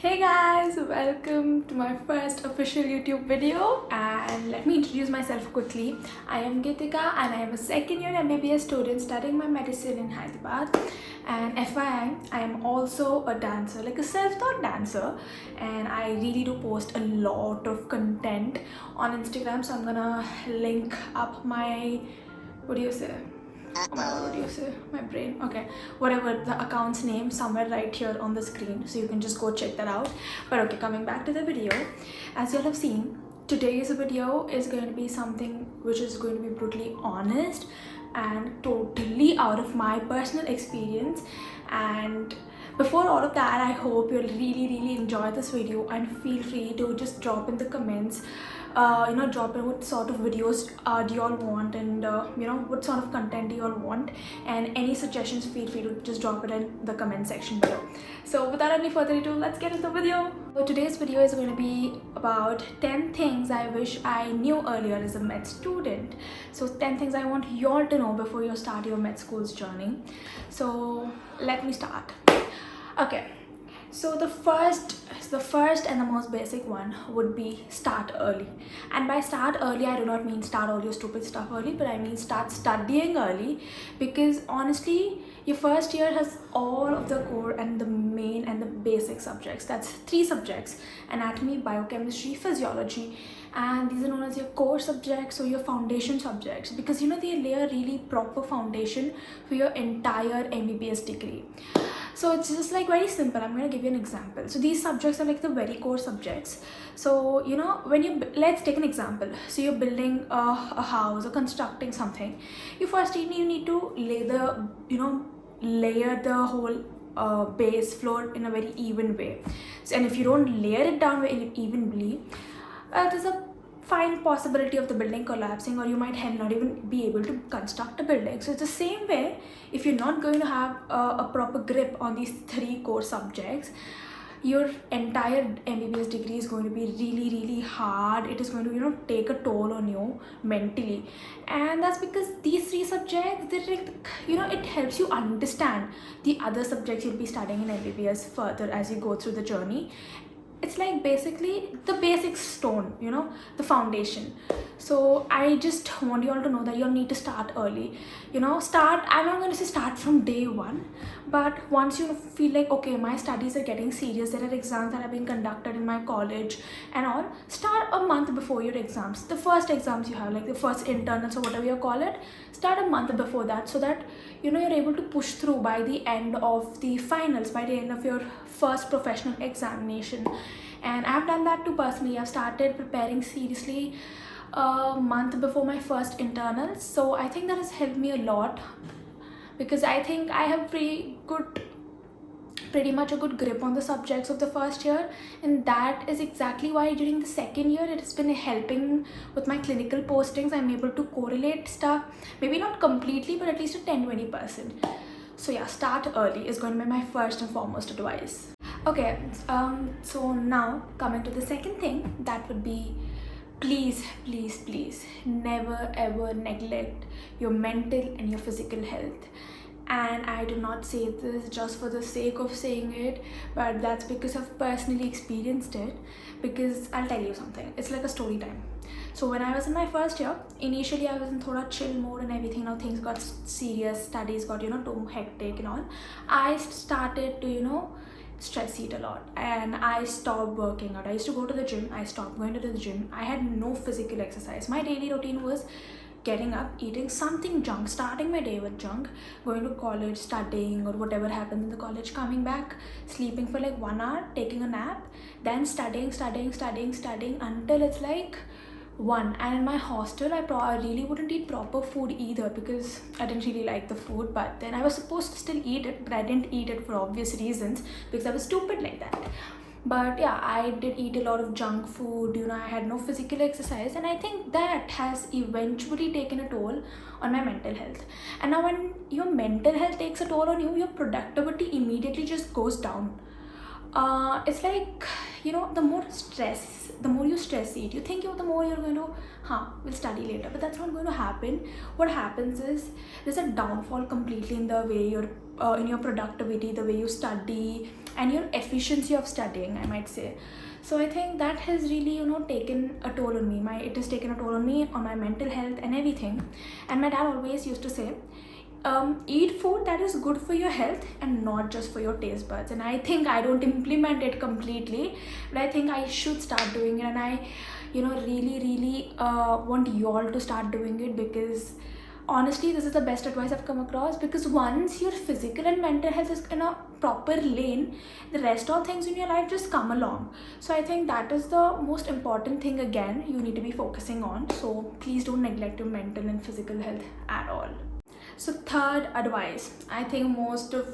Hey guys, welcome to my first official YouTube video, and let me introduce myself quickly. I am Geetika and I am a second year mbbs student studying my medicine in Hyderabad. And FYI, I am also a dancer, like a self-taught dancer, and I really do post a lot of content on Instagram. So I'm gonna link up my, what do you say? Oh my god, what do you say? My brain. Okay, whatever the account's name, somewhere right here on the screen, so you can just go check that out. But okay, coming back to the video, as you all have seen, today's video is going to be something which is going to be brutally honest and totally out of my personal experience. And before all of that, I hope you'll really enjoy this video, and feel free to just drop in the comments, drop in what sort of videos do you all want, and what sort of content do you all want, and any suggestions, feel free to just drop it in the comment section below. So without any further ado, let's get into the video. So today's video is going to be about 10 things I wish I knew earlier as a med student. So 10 things I want you all to know before you start your med school's journey. So let me start. Okay, so the first and the most basic one would be start early. And by start early, I do not mean start all your stupid stuff early, but I mean start studying early. Because honestly, your first year has all of the core and the main and the basic subjects. That's 3 subjects: anatomy, biochemistry, physiology. And these are known as your core subjects or your foundation subjects, because they lay a really proper foundation for your entire MBBS degree. So it's just like very simple. I'm going to give you an example. So these subjects are like the very core subjects. So when you, let's take an example. So you're building a house or constructing something. You first need to lay the layer the whole base floor in a very even way. So, and if you don't layer it down very evenly, there's a fine possibility of the building collapsing, or you might not even be able to construct a building. So it's the same way. If you're not going to have a proper grip on these 3 core subjects, your entire MBBS degree is going to be really hard. It is going to take a toll on you mentally. And that's because these 3 subjects, they're like, it helps you understand the other subjects you'll be studying in MBBS further as you go through the journey. It's like basically the basic stone, the foundation. So I just want you all to know that you all need to start early. I'm not going to say start from day 1, but once you feel like, okay, my studies are getting serious, there are exams that are being conducted in my college and all, start a month before your exams. The first exams you have, like the first internals or whatever you call it, start a month before that, so that you're able to push through by the end of the finals, by the end of your first professional examination. And I've done that too personally. I've started preparing seriously a month before my first internals. So I think that has helped me a lot, because I think I have pretty much a good grip on the subjects of the first year. And that is exactly why during the second year it has been helping with my clinical postings. I'm able to correlate stuff, maybe not completely, but at least a 10-20%. So yeah, start early is going to be my first and foremost advice. Okay, so now coming to the second thing, that would be, please never ever neglect your mental and your physical health. And I do not say this just for the sake of saying it, but that's because I've personally experienced it. Because I'll tell you something, it's like a story time. So when I was in my first year, initially I was in thoda chill mode and everything. Now things got serious, studies got too hectic and all. I started to stress eat a lot, and I stopped working out. I used to go to the gym. I stopped going to the gym. I had no physical exercise. My daily routine was getting up, eating something junk, starting my day with junk, going to college, studying or whatever happens in the college, coming back, sleeping for like 1 hour, taking a nap, then studying until it's like 1. And in my hostel, I really wouldn't eat proper food either, because I didn't really like the food. But then I was supposed to still eat it, but I didn't eat it for obvious reasons, because I was stupid like that. But yeah, I did eat a lot of junk food. I had no physical exercise, and I think that has eventually taken a toll on my mental health. And now when your mental health takes a toll on you, your productivity immediately just goes down. It's like, the more you stress eat, you think the more you're going to we'll study later, but that's not going to happen. What happens is there's a downfall completely in the way your in your productivity, the way you study, and your efficiency of studying, I might say. So I think that has really, taken a toll on me. It has taken a toll on me, on my mental health and everything. And my dad always used to say, eat food that is good for your health and not just for your taste buds. And I think I don't implement it completely, but I think I should start doing it. And I, really want you all to start doing it, because honestly this is the best advice I've come across. Because once your physical and mental health is in a proper lane, the rest of things in your life just come along. So I think that is the most important thing, again, you need to be focusing on. So please don't neglect your mental and physical health at all. So third advice, I think most of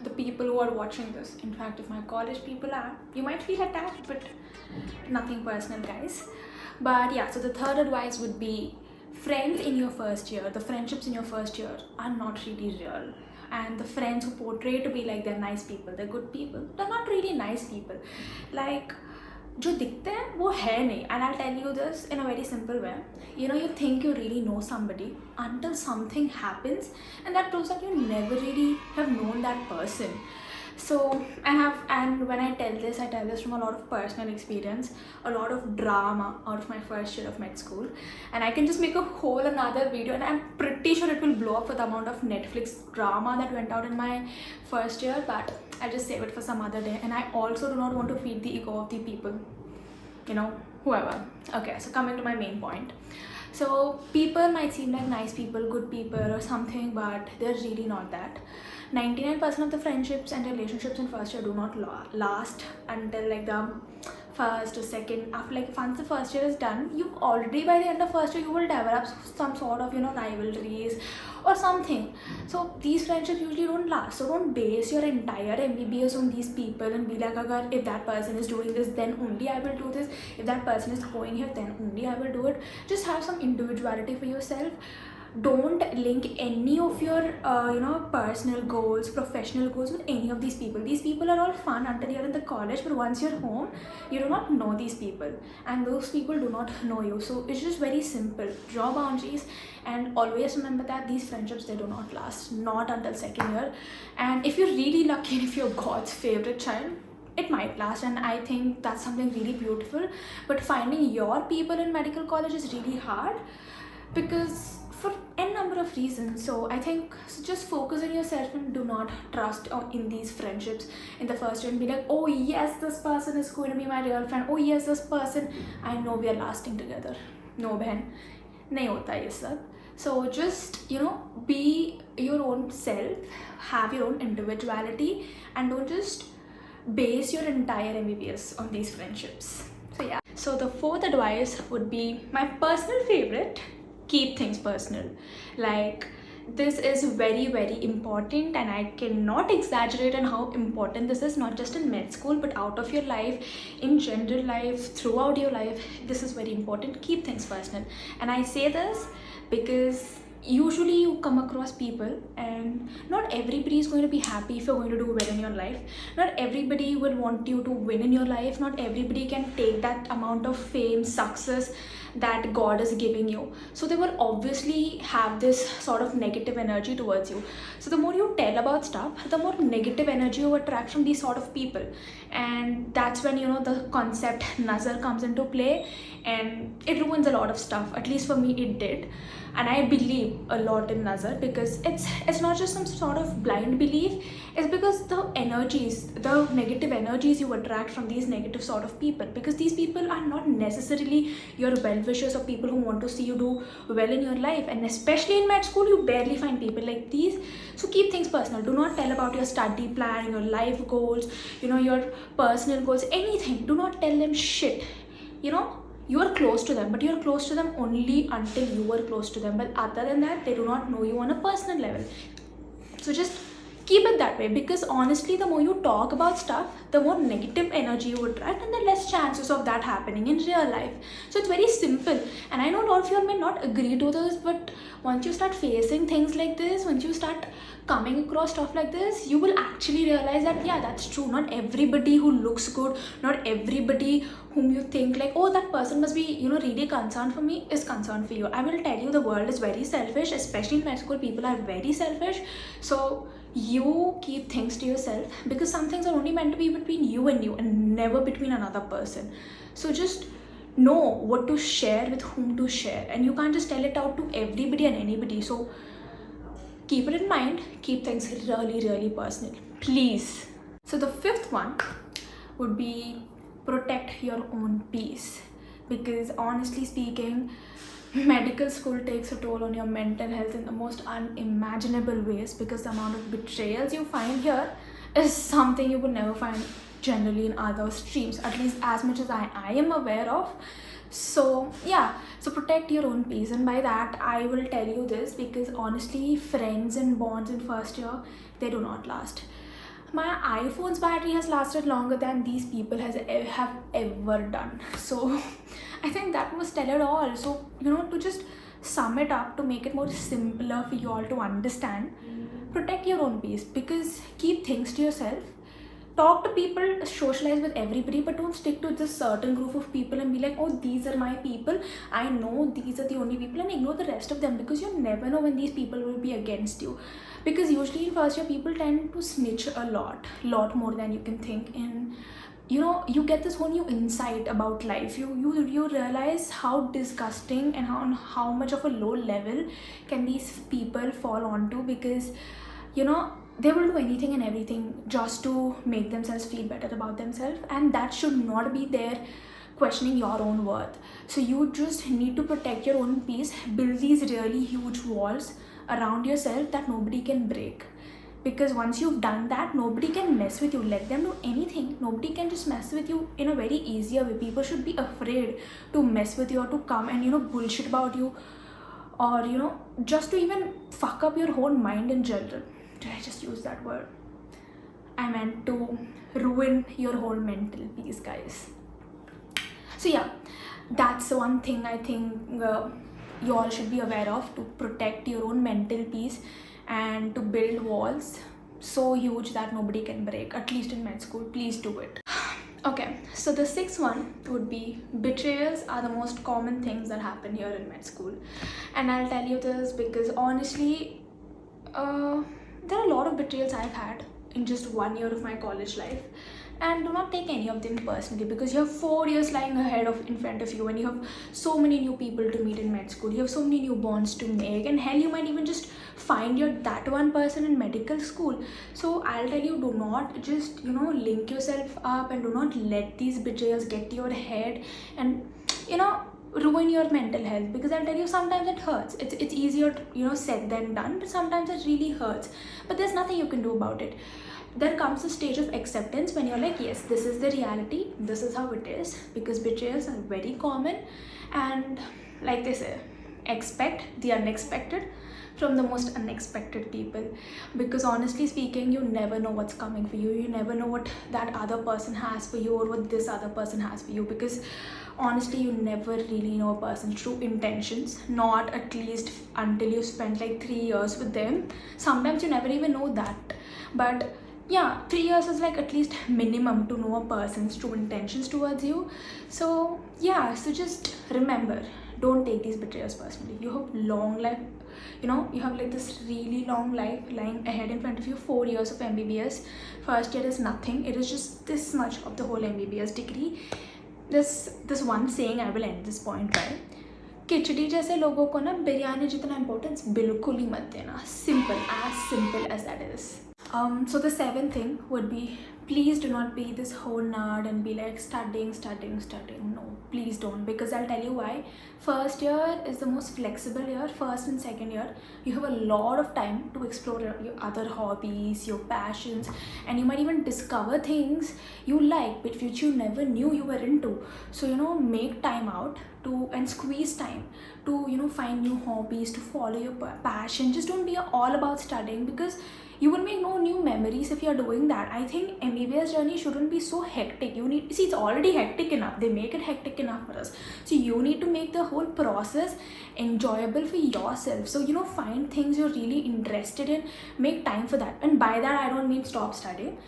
the people who are watching this, in fact if my college people are, you might feel attacked, but nothing personal, guys. But yeah, so the third advice would be, friends in your first year, the friendships in your first year are not really real. And the friends who portray to be like they're nice people, they're good people, they're not really nice people. Like, जो दिखते हैं वो है नहीं. And I'll tell you this in a very simple way. You think you really know somebody until something happens and that proves that you never really have known that person. So and when I tell this from a lot of personal experience, a lot of drama out of my first year of med school. And I can just make a whole another video, and I'm pretty sure it will blow up for the amount of Netflix drama that went out in my first year, but I'll just save it for some other day. And I also do not want to feed the ego of the people, whoever. Okay, so coming to my main point. So people might seem like nice people, good people or something, but they're really not that. 99% of the friendships and relationships in first year do not last until like the first or second. After, like, once the first year is done, you already, by the end of first year, you will develop some sort of rivalries or something. So these friendships usually don't last. So don't base your entire MBBS on these people and be like, agar if that person is doing this, then only I will do this. If that person is going here, then only I will do it. Just have some individuality for yourself. Don't link any of your personal goals, professional goals with any of these people. These people are all fun until you're in the college, but once you're home, you do not know these people, and those people do not know you. So it's just very simple. Draw boundaries, and always remember that these friendships, they do not last, not until second year. And if you're really lucky and if you're God's favorite child, it might last, and I think that's something really beautiful. But finding your people in medical college is really hard, because for n number of reasons. So I think, just focus on yourself and do not trust in these friendships in the first year and be like, oh yes, this person is going to be my real friend, oh yes, this person, I know we are lasting together. No, behan, nahi hota ye sab. So just be your own self, have your own individuality, and don't just base your entire MBBS on these friendships. So yeah, so the fourth advice would be my personal favorite: keep things personal. Like, this is very, very important, and I cannot exaggerate on how important this is, not just in med school but out of your life, in general life, throughout your life. This is very important. Keep things personal. And I say this because usually you come across people, and not everybody is going to be happy if you're going to do well in your life. Not everybody will want you to win in your life. Not everybody can take that amount of fame, success that God is giving you. So they will obviously have this sort of negative energy towards you. So the more you tell about stuff, the more negative energy you attract from these sort of people. And that's when the concept nazar comes into play, and it ruins a lot of stuff. At least for me it did. And I believe a lot in nazar, because it's not just some sort of blind belief. It's because the negative energies you attract from these negative sort of people, because these people are not necessarily your well-wishers or people who want to see you do well in your life. And especially in med school, you barely find people like these. So keep things personal. Do not tell about your study plan, your life goals, your personal goals, anything. Do not tell them shit. You are close to them, but you are close to them only until you are close to them. But other than that, they do not know you on a personal level. So just keep it that way, because honestly, the more you talk about stuff, the more negative energy you attract, and the less chances of that happening in real life. So it's very simple. And I know a lot of you may not agree to this, but once you start facing things like this, once you start coming across stuff like this, you will actually realize that, yeah, that's true. Not everybody who looks good, not everybody whom you think like, oh, that person must be really concerned for me, is concerned for you. I will tell you, the world is very selfish. Especially in med school, people are very selfish. So you keep things to yourself, because some things are only meant to be between you and never between another person. So just know what to share, with whom to share, and you can't just tell it out to everybody and anybody. So keep it in mind, keep things really personal, please. So the fifth one would be protect your own peace, because honestly speaking, medical school takes a toll on your mental health in the most unimaginable ways, because the amount of betrayals you find here is something you would never find generally in other streams, at least as much as I am aware of. So yeah, so protect your own peace, and by that I will tell you this because honestly, friends and bonds in first year, they do not last. My iPhone's battery has lasted longer than these people have ever done. So I think that must tell it all. So to just sum it up, to make it more simpler for you all to understand, protect your own peace, because keep things to yourself. Talk to people, socialize with everybody, but don't stick to this certain group of people and be like, oh, these are my people, I know these are the only people, and ignore the rest of them, because you never know when these people will be against you. Because usually in first year, people tend to snitch a lot more than you can think. And you get this whole new insight about life. You realize how disgusting and how much of a low level can these people fall onto, because they will do anything and everything just to make themselves feel better about themselves, and that should not be there questioning your own worth. So you just need to protect your own peace, build these really huge walls around yourself that nobody can break, because once you've done that, nobody can mess with you. Let them do anything, nobody can just mess with you in a very easier way. People should be afraid to mess with you or to come and bullshit about you, or just to even fuck up your whole mind in general. Did I just use that word? I meant to ruin your whole mental peace, guys. So yeah, that's one thing I think you all should be aware of, to protect your own mental peace and to build walls so huge that nobody can break, at least in med school. Please do it. Okay, so the sixth one would be betrayals are the most common things that happen here in med school. And I'll tell you this because honestly, there are a lot of betrayals I've had in just 1 year of my college life, and do not take any of them personally, because you have 4 years lying in front of you, and you have so many new people to meet in med school. You have so many new bonds to make, and hell, you might even just find that one person in medical school. So I'll tell you, do not just link yourself up, and do not let these betrayals get to your head and ruin your mental health, because I'll tell you, sometimes it hurts. It's easier said than done, but sometimes it really hurts, but there's nothing you can do about it. There comes a stage of acceptance when you're like, yes, this is the reality, this is how it is, because betrayals are very common, and like they say, expect the unexpected from the most unexpected people, because honestly speaking, you never know what's coming for you. You never know what that other person has for you, or what this other person has for you, because honestly, you never really know a person's true intentions, not at least until you spend like 3 years with them. Sometimes you never even know that, but yeah, 3 years is like at least minimum to know a person's true intentions towards you. So yeah, so just remember, don't take these betrayals personally. You have long life, you have like this really long life lying ahead in front of you. 4 years of MBBS, first year is nothing. It is just this much of the whole MBBS degree. This one saying, I will end this point by, खिचड़ी जैसे लोगों को ना बिरयानी जितना importance बिल्कुल ही मत देना. Simple as that is. So the seventh thing would be, please do not be this whole nerd and be like studying. No, please don't, because I'll tell you why. First year is the most flexible year. First and second year, you have a lot of time to explore your other hobbies, your passions, and you might even discover things you like, but which you never knew you were into. So make time out to and squeeze time to find new hobbies, to follow your passion. Just don't be all about studying, because you will make no new memories if you're doing that. I think MBBS journey shouldn't be so hectic. It's already hectic enough. They make it hectic enough for us. So you need to make the whole process enjoyable for yourself. So find things you're really interested in, make time for that. And by that, I don't mean stop studying.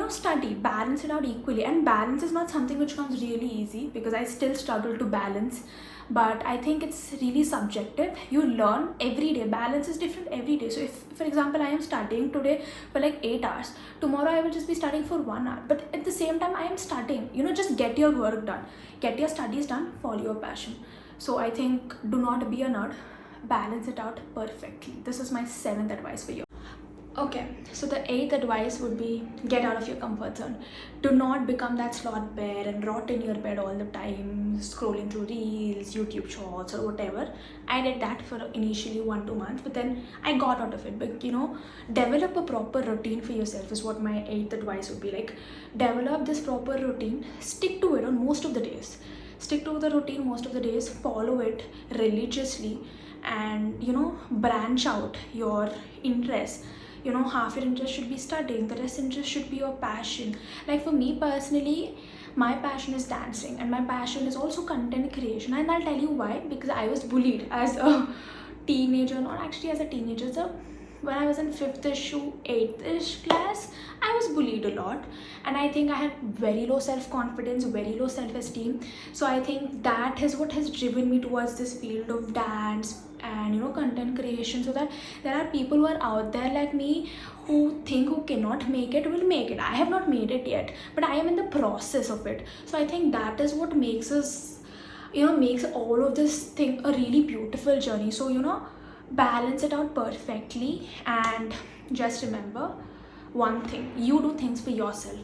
study, balance it out equally. And balance is not something which comes really easy, because I still struggle to balance, but I think it's really subjective. You learn every day. Balance is different every day. So if, for example, I am studying today for like 8 hours, tomorrow I will just be studying for 1 hour, but at the same time I am studying. Just get your work done, get your studies done, follow your passion. So I think, do not be a nerd, balance it out perfectly. This is my 7th advice for you. Okay, so the 8th advice would be, get out of your comfort zone. Do not become that sloth bear and rot in your bed all the time, scrolling through reels, YouTube shorts, or whatever. I did that for initially 1-2 months, but then I got out of it. But develop a proper routine for yourself is what my 8th advice would be. Like, develop this proper routine, stick to it on most of the days. Stick to the routine most of the days, follow it religiously, and branch out your interests. Half your interest should be studying, the rest interest should be your passion. Like for me personally, my passion is dancing, and my passion is also content creation. And I'll tell you why. Because I was bullied as a teenager, not actually as a teenager, so when I was in 5th-ish to 8th-ish class, I was bullied a lot, and I think I had very low self-confidence, very low self-esteem. So I think that is what has driven me towards this field of dance and content creation, so that there are people who are out there like me who think who cannot make it will make it. I have not made it yet, but I am in the process of it. So I think that is what makes us, makes all of this thing a really beautiful journey. So balance it out perfectly, and just remember one thing: you do things for yourself.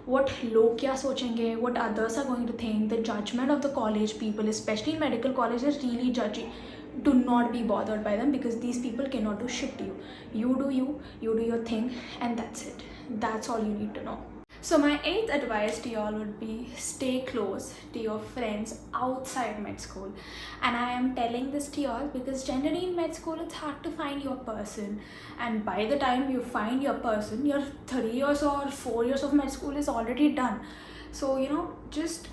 What log kya sochenge, what others are going to think, the judgment of the college people, especially in medical college, is really judgy. Do not be bothered by them, because these people cannot do shit to you. You do your thing, and that's it. That's all you need to know. So my 8th advice to y'all would be, stay close to your friends outside med school. And I am telling this to y'all because generally in med school it's hard to find your person, and by the time you find your person, your 3 years or 4 years of med school is already done. So just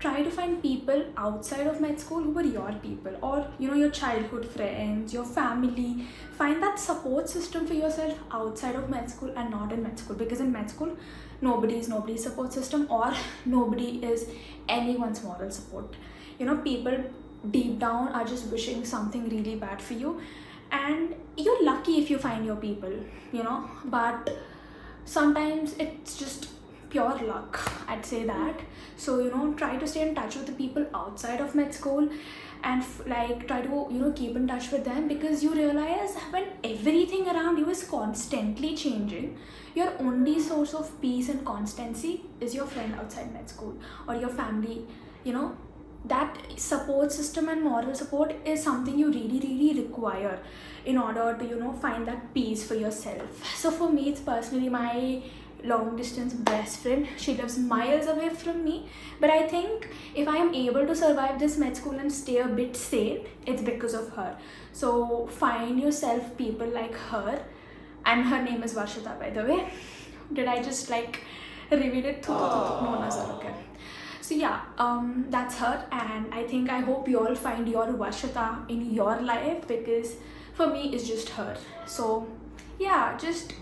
try to find people outside of med school who are your people, or your childhood friends, your family. Find that support system for yourself outside of med school and not in med school, because in med school nobody is nobody's support system, or nobody is anyone's moral support. People deep down are just wishing something really bad for you, and you're lucky if you find your people, but sometimes it's just pure luck, I'd say that. So try to stay in touch with the people outside of med school, and try to keep in touch with them, because you realize when everything around you is constantly changing, your only source of peace and constancy is your friend outside med school, or your family. That support system and moral support is something you really require in order to find that peace for yourself. So for me, it's personally my long distance best friend. She lives miles away from me, but I think if I am able to survive this med school and stay a bit sane, it's because of her. So find yourself people like her, and her name is Varshita, by the way. Did I just reveal it? No, sir. Okay. So yeah, that's her, and I hope you all find your Varshita in your life, because for me it's just her. So yeah, just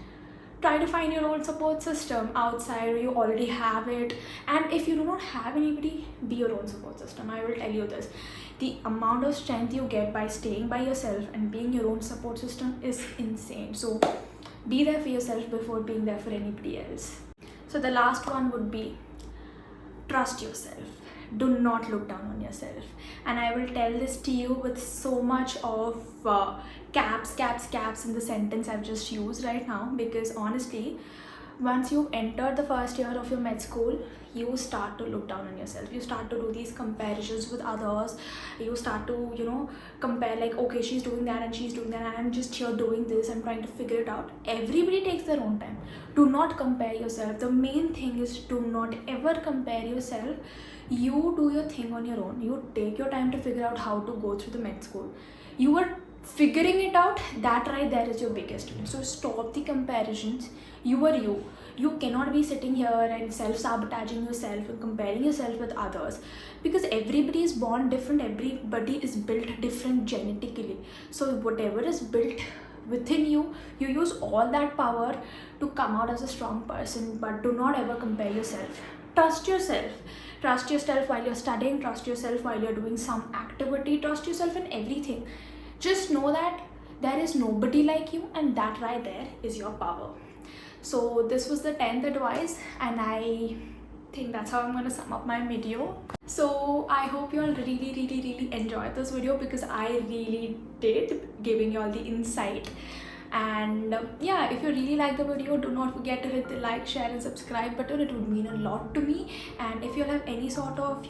try to find your own support system outside, or you already have it. And if you do not have anybody, be your own support system. I will tell you this: the amount of strength you get by staying by yourself and being your own support system is insane. So be there for yourself before being there for anybody else. So the last one would be, trust yourself. Do not look down on yourself. And I will tell this to you with so much of caps in the sentence I've just used right now, because honestly, once you've entered the first year of your med school, you start to look down on yourself. You start to do these comparisons with others. You start to compare, like, okay, she's doing that and she's doing that, and I'm just here doing this and trying to figure it out. Everybody takes their own time. Do not compare yourself. The main thing is, do not ever compare yourself. You do your thing on your own. You take your time to figure out how to go through the med school. You are figuring it out. That right there is your biggest win. So stop the comparisons. You are you. You cannot be sitting here and self-sabotaging yourself and comparing yourself with others, because everybody is born different. Everybody is built different genetically. So whatever is built within you. You use all that power to come out as a strong person, but do not ever compare yourself. Trust yourself. Trust yourself while you're studying, trust yourself while you're doing some activity, trust yourself in everything. Just know that there is nobody like you, and that right there is your power. So this was the 10th advice, and I think that's how I'm going to sum up my video. So I hope you all really enjoyed this video, because I really did, giving you all the insight. And yeah, if you really like the video, do not forget to hit the like, share and subscribe button. It would mean a lot to me. And if you have any sort of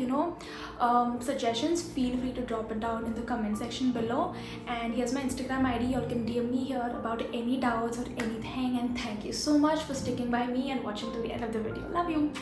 suggestions, feel free to drop it down in the comment section below. And here's my Instagram ID. You all can DM me here about any doubts or anything. And thank you so much for sticking by me and watching to the end of the video. Love you.